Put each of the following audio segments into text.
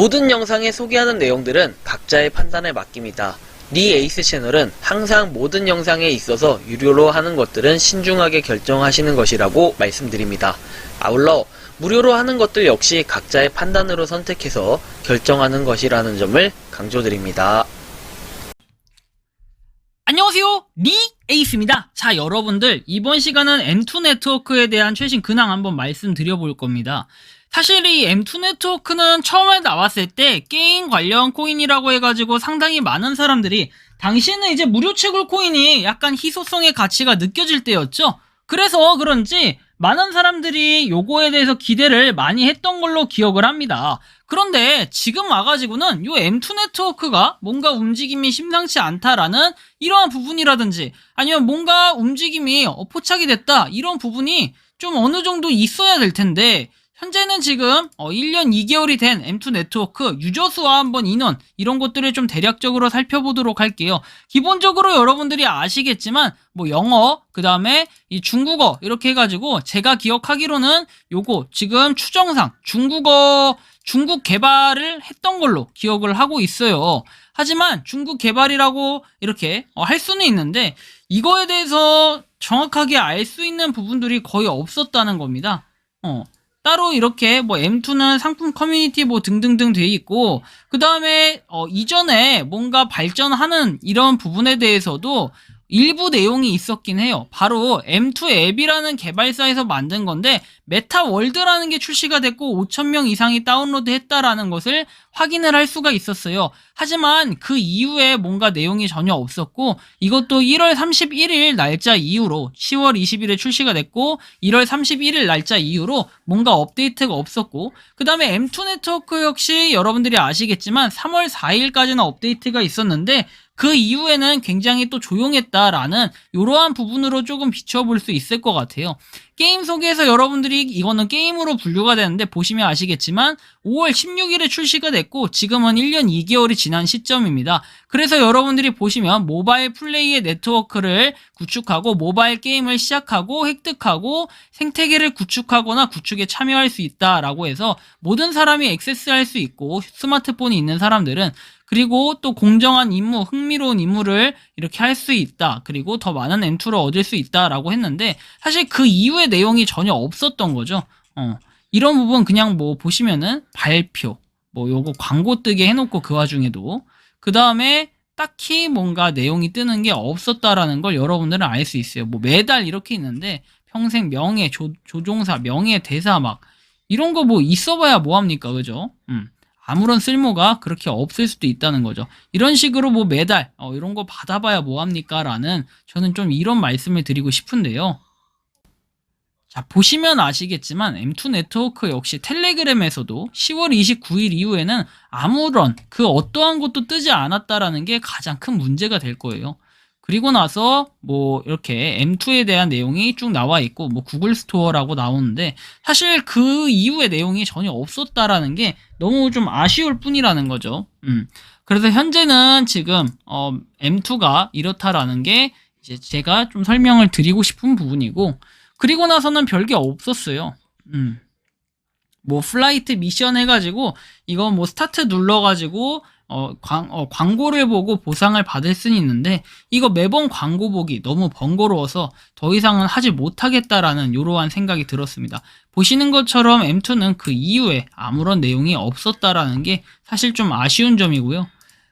모든 영상에 소개하는 내용들은 각자의 판단에 맡깁니다. 니 에이스 채널은 항상 모든 영상에 있어서 유료로 하는 것들은 신중하게 결정하시는 것이라고 말씀드립니다. 아울러 무료로 하는 것들 역시 각자의 판단으로 선택해서 결정하는 것이라는 점을 강조드립니다. 안녕하세요, 니 에이스입니다. 자, 여러분들 이번 시간은 M2 네트워크에 대한 최신 근황 한번 말씀드려볼 겁니다. 사실 이 M2 네트워크는 처음에 나왔을 때 게임 관련 코인이라고 해가지고 상당히 많은 사람들이 당시에는 이제 무료 채굴 코인이 약간 희소성의 가치가 느껴질 때였죠. 그래서 그런지 많은 사람들이 요거에 대해서 기대를 많이 했던 걸로 기억을 합니다. 그런데 지금 와가지고는 요 M2 네트워크가 뭔가 움직임이 심상치 않다라는 이러한 부분이라든지 아니면 뭔가 움직임이 포착이 됐다 이런 부분이 좀 어느 정도 있어야 될 텐데 현재는 지금 1년 2개월이 된 M2 네트워크 유저 수와 한번 인원 이런 것들을 좀 대략적으로 살펴보도록 할게요. 기본적으로 여러분들이 아시겠지만 뭐 영어 그 다음에 이 중국어 이렇게 해가지고 제가 기억하기로는 요거 지금 추정상 중국 개발을 했던 걸로 기억을 하고 있어요. 하지만 중국 개발이라고 이렇게 할 수는 있는데 이거에 대해서 정확하게 알 수 있는 부분들이 거의 없었다는 겁니다. 따로 이렇게 뭐 M2는 상품 커뮤니티 뭐 등등등 돼 있고 그 다음에 이전에 뭔가 발전하는 이런 부분에 대해서도 일부 내용이 있었긴 해요. 바로 M2 앱이라는 개발사에서 만든 건데 메타월드라는 게 출시가 됐고 5,000명 이상이 다운로드 했다라는 것을 확인을 할 수가 있었어요. 하지만 그 이후에 뭔가 내용이 전혀 없었고 이것도 1월 31일 날짜 이후로 10월 20일에 출시가 됐고 1월 31일 날짜 이후로 뭔가 업데이트가 없었고 그 다음에 M2 네트워크 역시 여러분들이 아시겠지만 3월 4일까지는 업데이트가 있었는데 그 이후에는 굉장히 또 조용했다라는 이러한 부분으로 조금 비춰볼 수 있을 것 같아요. 게임 속에서 여러분들이 이거는 게임으로 분류가 되는데 보시면 아시겠지만 5월 16일에 출시가 됐고 지금은 1년 2개월이 지난 시점입니다. 그래서 여러분들이 보시면 모바일 플레이의 네트워크를 구축하고 모바일 게임을 시작하고 획득하고 생태계를 구축하거나 구축에 참여할 수 있다라고 해서 모든 사람이 액세스할 수 있고 스마트폰이 있는 사람들은 그리고 또 공정한 임무, 흥미로운 임무를 이렇게 할 수 있다. 그리고 더 많은 M2를 얻을 수 있다라고 했는데 사실 그 이후의 내용이 전혀 없었던 거죠. 이런 부분 그냥 뭐 보시면은 발표, 뭐 요거 광고 뜨게 해놓고 그 와중에도 그 다음에 딱히 뭔가 내용이 뜨는 게 없었다라는 걸 여러분들은 알 수 있어요. 뭐 매달 이렇게 있는데 평생 명예, 조종사, 명예, 대사 막 이런 거 뭐 있어봐야 뭐합니까, 그죠? 아무런 쓸모가 그렇게 없을 수도 있다는 거죠. 이런 식으로 뭐 매달 이런 거 받아봐야 뭐합니까? 라는 저는 좀 이런 말씀을 드리고 싶은데요. 자, 보시면 아시겠지만 M2 네트워크 역시 텔레그램에서도 10월 29일 이후에는 아무런 그 어떠한 것도 뜨지 않았다라는 게 가장 큰 문제가 될 거예요. 그리고 나서 뭐 이렇게 M2에 대한 내용이 쭉 나와 있고 뭐 구글 스토어라고 나오는데 사실 그 이후의 내용이 전혀 없었다라는 게 너무 좀 아쉬울 뿐이라는 거죠. 그래서 현재는 지금 M2가 이렇다라는 게 이제 제가 좀 설명을 드리고 싶은 부분이고 그리고 나서는 별게 없었어요. 뭐 플라이트 미션 해가지고 이거 뭐 스타트 눌러가지고 광고를 보고 보상을 받을 수는 있는데 이거 매번 광고 보기 너무 번거로워서 더 이상은 하지 못하겠다라는 이러한 생각이 들었습니다. 보시는 것처럼 M2는 그 이후에 아무런 내용이 없었다라는 게 사실 좀 아쉬운 점이고요.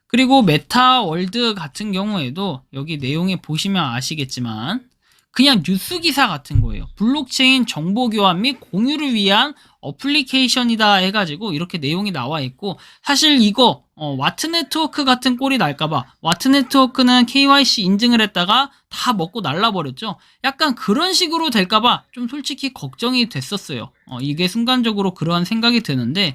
그리고 메타월드 같은 경우에도 여기 내용에 보시면 아시겠지만 그냥 뉴스 기사 같은 거예요. 블록체인 정보 교환 및 공유를 위한 어플리케이션이다 해가지고 이렇게 내용이 나와 있고 사실 이거 와트 네트워크 같은 꼴이 날까봐 와트 네트워크는 KYC 인증을 했다가 다 먹고 날라버렸죠. 약간 그런 식으로 될까봐 좀 솔직히 걱정이 됐었어요. 이게 순간적으로 그러한 생각이 드는데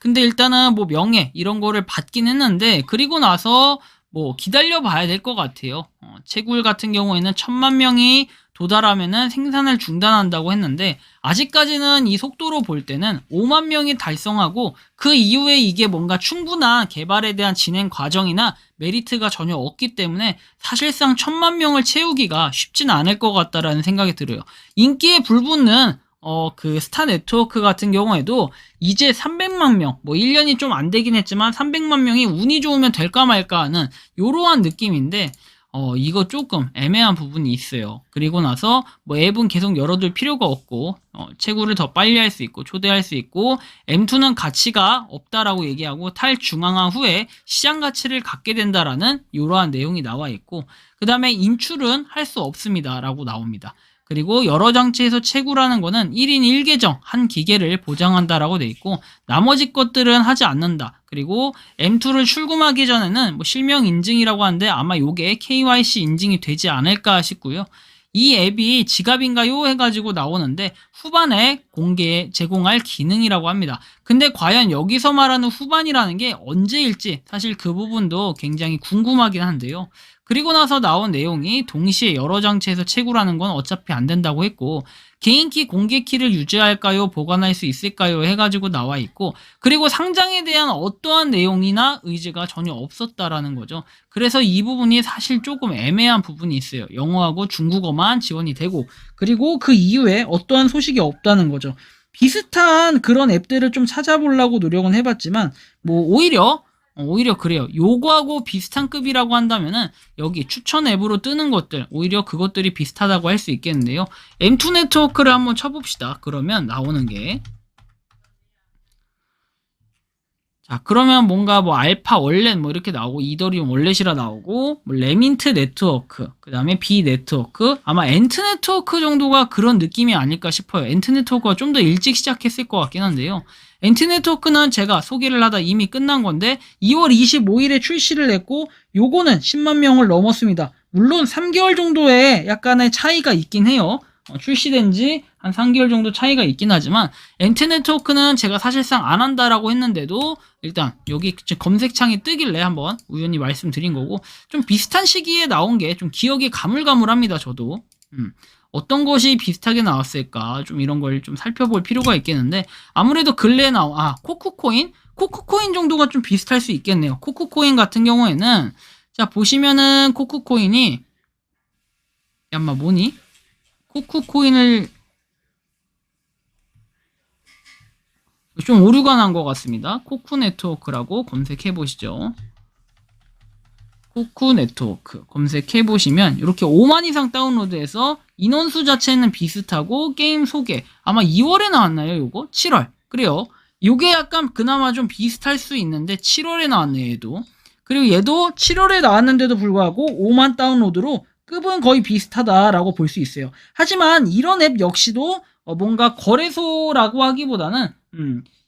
근데 일단은 뭐 명예 이런 거를 받긴 했는데 그리고 나서 뭐 기다려 봐야 될 것 같아요. 채굴 같은 경우에는 1,000만 명이 도달하면은 생산을 중단한다고 했는데 아직까지는 이 속도로 볼 때는 5만 명이 달성하고 그 이후에 이게 뭔가 충분한 개발에 대한 진행 과정이나 메리트가 전혀 없기 때문에 사실상 1,000만 명을 채우기가 쉽지는 않을 것 같다라는 생각이 들어요. 인기에 불붙는 그 스타 네트워크 같은 경우에도 이제 300만 명, 뭐 1년이 좀 안 되긴 했지만 300만 명이 운이 좋으면 될까 말까 하는 요러한 느낌인데, 이거 조금 애매한 부분이 있어요. 그리고 나서 뭐 앱은 계속 열어둘 필요가 없고, 채굴을 더 빨리 할 수 있고 초대할 수 있고, M2는 가치가 없다라고 얘기하고 탈중앙화 후에 시장 가치를 갖게 된다라는 이러한 내용이 나와 있고, 그 다음에 인출은 할 수 없습니다라고 나옵니다. 그리고 여러 장치에서 채굴하는 거는 1인 1계정 한 기계를 보장한다라고 돼 있고, 나머지 것들은 하지 않는다. 그리고 M2를 출금하기 전에는 뭐 실명 인증이라고 하는데 아마 요게 KYC 인증이 되지 않을까 싶고요. 이 앱이 지갑인가요? 해가지고 나오는데 후반에 제공할 기능이라고 합니다. 근데 과연 여기서 말하는 후반이라는 게 언제일지 사실 그 부분도 굉장히 궁금하긴 한데요. 그리고 나서 나온 내용이 동시에 여러 장치에서 채굴하는 건 어차피 안 된다고 했고, 개인키 공개키를 유지할까요? 보관할 수 있을까요? 해가지고 나와 있고, 그리고 상장에 대한 어떠한 내용이나 의지가 전혀 없었다라는 거죠. 그래서 이 부분이 사실 조금 애매한 부분이 있어요. 영어하고 중국어만 지원이 되고, 그리고 그 이후에 어떠한 소식이 없다는 거죠. 비슷한 그런 앱들을 좀 찾아보려고 노력은 해봤지만, 뭐 오히려 그래요. 요거하고 비슷한 급이라고 한다면은 여기 추천 앱으로 뜨는 것들, 오히려 그것들이 비슷하다고 할 수 있겠는데요. M2 네트워크를 한번 쳐봅시다. 그러면 나오는 게, 자, 그러면 뭔가 뭐 알파 월렛 뭐 이렇게 나오고, 이더리움 월렛이라 나오고, 뭐 레민트 네트워크, 그 다음에 B 네트워크, 아마 엔트 네트워크 정도가 그런 느낌이 아닐까 싶어요. 엔트 네트워크가 좀 더 일찍 시작했을 것 같긴 한데요. 엔트 네트워크는 제가 소개를 하다 이미 끝난 건데 2월 25일에 출시를 했고, 요거는 10만 명을 넘었습니다. 물론 3개월 정도의 약간의 차이가 있긴 해요. 출시된 지 한 3개월 정도 차이가 있긴 하지만, 엔트 네트워크는 제가 사실상 안 한다라고 했는데도 일단 여기 검색창이 뜨길래 한번 우연히 말씀드린 거고, 좀 비슷한 시기에 나온 게 좀 기억이 가물가물합니다. 저도 어떤 것이 비슷하게 나왔을까, 좀 이런 걸 좀 살펴볼 필요가 있겠는데, 아무래도 근래에 코쿠코인 정도가 좀 비슷할 수 있겠네요. 코쿠코인 같은 경우에는, 자 보시면은 코쿠코인이 얌마 뭐니? 코쿠코인을 좀 오류가 난 것 같습니다. 코쿠 네트워크라고 검색해 보시죠. 코쿠 네트워크 검색해 보시면 이렇게 5만 이상 다운로드해서 인원수 자체는 비슷하고, 게임 소개 아마 2월에 나왔나요? 요거 7월. 그래요. 요게 약간 그나마 좀 비슷할 수 있는데 7월에 나왔네요. 얘도. 그리고 얘도 7월에 나왔는데도 불구하고 5만 다운로드로 급은 거의 비슷하다라고 볼 수 있어요. 하지만 이런 앱 역시도 뭔가 거래소라고 하기보다는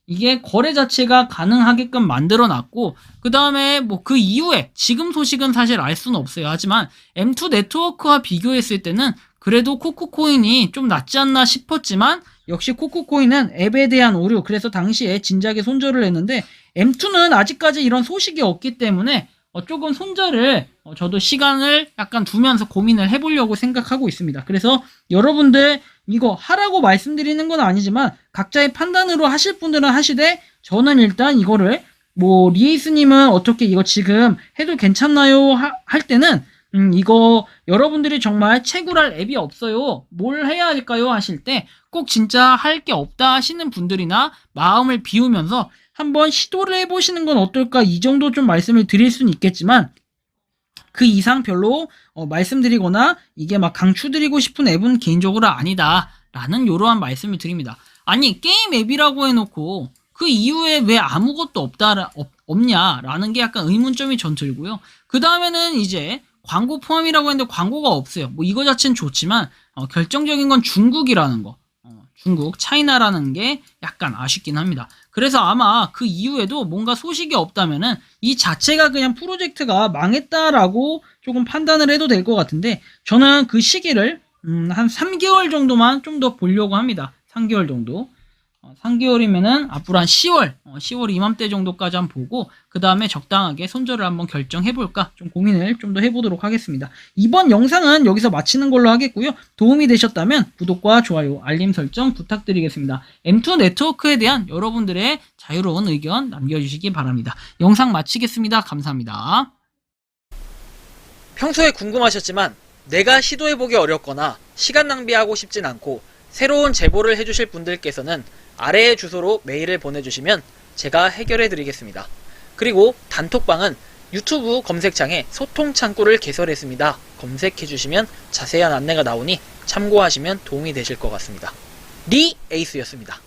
이게 거래 자체가 가능하게끔 만들어 놨고, 그 다음에 뭐 그 이후에 지금 소식은 사실 알 수는 없어요. 하지만 M2 네트워크와 비교했을 때는 그래도 코쿠코인이 좀 낫지 않나 싶었지만, 역시 코쿠코인은 앱에 대한 오류, 그래서 당시에 진작에 손절을 했는데, M2는 아직까지 이런 소식이 없기 때문에 조금 손절을 저도 시간을 약간 두면서 고민을 해보려고 생각하고 있습니다. 그래서 여러분들 이거 하라고 말씀드리는 건 아니지만 각자의 판단으로 하실 분들은 하시되, 저는 일단 이거를 뭐 리에이스님은 어떻게 이거 지금 해도 괜찮나요? 할 때는 이거 여러분들이 정말 채굴할 앱이 없어요, 뭘 해야 할까요? 하실 때 꼭 진짜 할 게 없다 하시는 분들이나 마음을 비우면서 한번 시도를 해보시는 건 어떨까, 이 정도 좀 말씀을 드릴 수는 있겠지만, 그 이상 별로 말씀드리거나 이게 막 강추드리고 싶은 앱은 개인적으로 아니다 라는 요러한 말씀을 드립니다. 아니, 게임 앱이라고 해놓고 그 이후에 왜 아무것도 없냐라는 게 약간 의문점이 전 들고요. 그 다음에는 이제 광고 포함이라고 했는데 광고가 없어요. 뭐 이거 자체는 좋지만 결정적인 건 중국이라는 거, 차이나라는 게 약간 아쉽긴 합니다. 그래서 아마 그 이후에도 뭔가 소식이 없다면은 이 자체가 그냥 프로젝트가 망했다라고 조금 판단을 해도 될 것 같은데, 저는 그 시기를 한 3개월 정도만 좀 더 보려고 합니다. 3개월 정도. 3개월이면은 앞으로 한 10월 이맘때 정도까지 한번 보고, 그 다음에 적당하게 손절을 한번 결정해볼까 좀 고민을 좀 더 해보도록 하겠습니다. 이번 영상은 여기서 마치는 걸로 하겠고요. 도움이 되셨다면 구독과 좋아요, 알림 설정 부탁드리겠습니다. M2 네트워크에 대한 여러분들의 자유로운 의견 남겨주시기 바랍니다. 영상 마치겠습니다. 감사합니다. 평소에 궁금하셨지만 내가 시도해보기 어렵거나 시간 낭비하고 싶진 않고 새로운 제보를 해주실 분들께서는 아래의 주소로 메일을 보내주시면 제가 해결해 드리겠습니다. 그리고 단톡방은 유튜브 검색창에 소통 창구를 개설했습니다. 검색해 주시면 자세한 안내가 나오니 참고하시면 도움이 되실 것 같습니다. 리 에이스였습니다.